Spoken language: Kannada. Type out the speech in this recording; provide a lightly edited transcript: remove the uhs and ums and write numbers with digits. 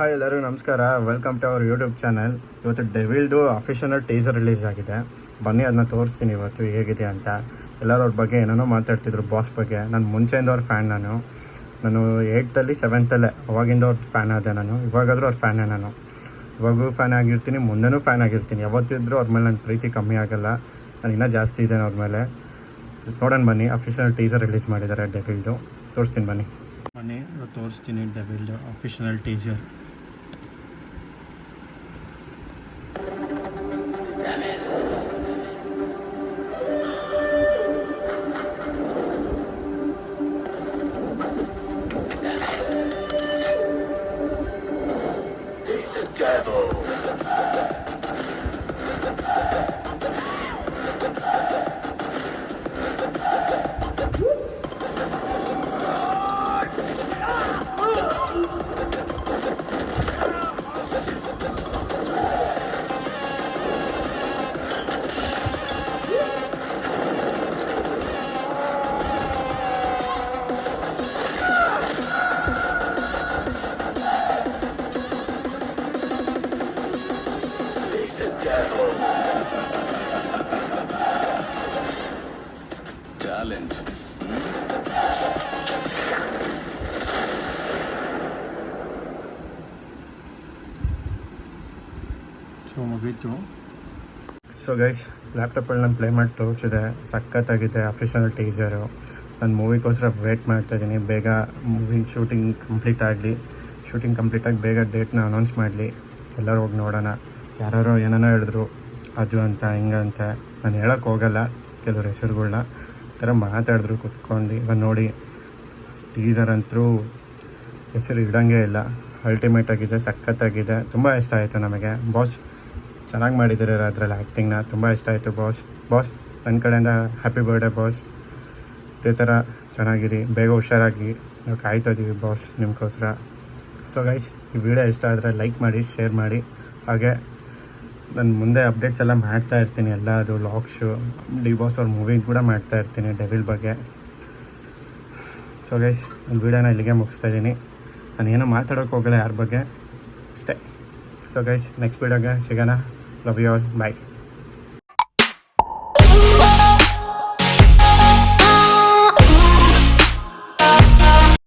ಹಾಯ್ ಎಲ್ಲರಿಗೂ ನಮಸ್ಕಾರ, welcome to our YouTube channel. ಇವತ್ತು ಡೆವಿಲ್ದು ಅಫಿಷಿಯಲ್ ಟೀಸರ್ ರಿಲೀಸ್ ಆಗಿದೆ. ಬನ್ನಿ ಅದನ್ನ ತೋರಿಸ್ತೀನಿ ಇವತ್ತು ಹೇಗಿದೆ ಅಂತ. ಎಲ್ಲರೂ ಅವ್ರ ಬಗ್ಗೆ ಏನೇನೋ ಮಾತಾಡ್ತಿದ್ರು, ಬಾಸ್ ಬಗ್ಗೆ. ನಾನು ಮುಂಚೆಯಿಂದ ಅವ್ರ ಫ್ಯಾನ್. ನಾನು 8th 7th ಅವಾಗಿಂದ ಅವ್ರ ಫ್ಯಾನ್ ಆದೆ. ನಾನು ಇವಾಗಾದರೂ ಅವ್ರ ಫ್ಯಾನೇ. ನಾನು ಇವಾಗೂ ಫ್ಯಾನ್ ಆಗಿರ್ತೀನಿ, ಮುಂದೆನೂ ಫ್ಯಾನ್ ಆಗಿರ್ತೀನಿ. ಯಾವತ್ತಿದ್ರೂ ಅವ್ರ ಮೇಲೆ ನನ್ನ ಪ್ರೀತಿ ಕಮ್ಮಿ ಆಗಲ್ಲ. ನಾನು ಇನ್ನೂ ಜಾಸ್ತಿ ಇದ್ದೇನೆ ಅವ್ರ ಮೇಲೆ. ನೋಡೋಣ ಬನ್ನಿ. ಅಫಿಷಿಯಲ್ ಟೀಸರ್ ರಿಲೀಸ್ ಮಾಡಿದ್ದಾರೆ ಡೆವಿಲ್ದು. ತೋರಿಸ್ತೀನಿ ಬನ್ನಿ. ತೋರಿಸ್ತೀನಿ ಡೆವಿಲ್ದು ಅಫಿಷಿಯಲ್ ಟೀಸರ್. Devil. Challenge. ಮುಗೀತು. ಸೊ ಗೈಸ್, ಲ್ಯಾಪ್ಟಾಪಲ್ಲಿ ನಾನು ಪ್ಲೇ ಮಾಡಿ ತೋರಿಸಿದೆ. ಸಖತ್ತಾಗಿದೆ ಅಫಿಷಿಯಲ್ ಟೀಸರು. ನಾನು ಮೂವಿಗೋಸ್ಕರ ವೇಟ್ ಮಾಡ್ತಾಯಿದ್ದೀನಿ. ಬೇಗ ಮೂವಿ ಶೂಟಿಂಗ್ ಕಂಪ್ಲೀಟ್ ಆಗಲಿ ಬೇಗ ಡೇಟ್ನ ಅನೌನ್ಸ್ ಮಾಡಲಿ. ಎಲ್ಲರೂ ಹೋಗಿ ನೋಡೋಣ. ಯಾರೋ ಏನೇನೋ ಹೇಳಿದ್ರು, ಅದು ಅಂತ ಹಿಂಗಂತ. ನಾನು ಹೇಳೋಕ್ಕೆ ಹೋಗಲ್ಲ ಕೆಲವ್ರ ಹೆಸರುಗಳ್ನ. ಥರ ಮಾತಾಡಿದ್ರು ಕುತ್ಕೊಂಡು. ಇವಾಗ ನೋಡಿ, ಟೀಸರ್ ಅಂತೂ ಹೆಸರು ಇಡೋಂಗೇ ಇಲ್ಲ. ಅಲ್ಟಿಮೇಟ್ ಆಗಿದೆ, ಸಖತ್ತಾಗಿದೆ. ತುಂಬ ಇಷ್ಟ ಆಯಿತು ನಮಗೆ. ಬಾಸ್ ಚೆನ್ನಾಗಿ ಮಾಡಿದ್ದಾರೆ ಅದರಲ್ಲಿ ಆ್ಯಕ್ಟಿಂಗ್ನ. ತುಂಬ ಇಷ್ಟ ಆಯಿತು ಬಾಸ್. ನನ್ನ ಕಡೆಯಿಂದ ಹ್ಯಾಪಿ ಬರ್ಡೇ ಬಾಸ್. ಇದೇ ಥರ ಚೆನ್ನಾಗಿರಿ, ಬೇಗ ಹುಷಾರಾಗಿ. ನಾವು ಕಾಯ್ತಾ ಇದ್ದೀವಿ ಬಾಸ್ ನಿಮಗೋಸ್ಕರ. ಸೊ ಗೈಸ್, ಈ ವಿಡಿಯೋ ಇಷ್ಟ ಆದರೆ ಲೈಕ್ ಮಾಡಿ, ಶೇರ್ ಮಾಡಿ. ಹಾಗೆ ನಾನು ಮುಂದೆ ಅಪ್ಡೇಟ್ಸ್ ಎಲ್ಲ ಮಾಡ್ತಾ ಇರ್ತೀನಿ. ಎಲ್ಲ ಅದು ಲಾಗ್ಸು, ಡಿ ಬಾಸ್ ಅವ್ರ ಮೂವಿ ಕೂಡ ಮಾಡ್ತಾ ಇರ್ತೀನಿ ಡೆವಿಲ್ ಬಗ್ಗೆ. ಸೊ ಗೈಸ್, ಒಂದು ವೀಡಿಯೋನ ಇಲ್ಲಿಗೆ ಮುಗಿಸ್ತಾ ಇದ್ದೀನಿ. ನಾನು ಏನೂ ಮಾತಾಡೋಕ್ಕೆ ಹೋಗಲ್ಲ ಯಾರ ಬಗ್ಗೆ, ಅಷ್ಟೇ. ಸೊ ಗೈಸ್, ನೆಕ್ಸ್ಟ್ ವೀಡಿಯೋಗೆ ಸಿಗೋಣ. Love you all, bye.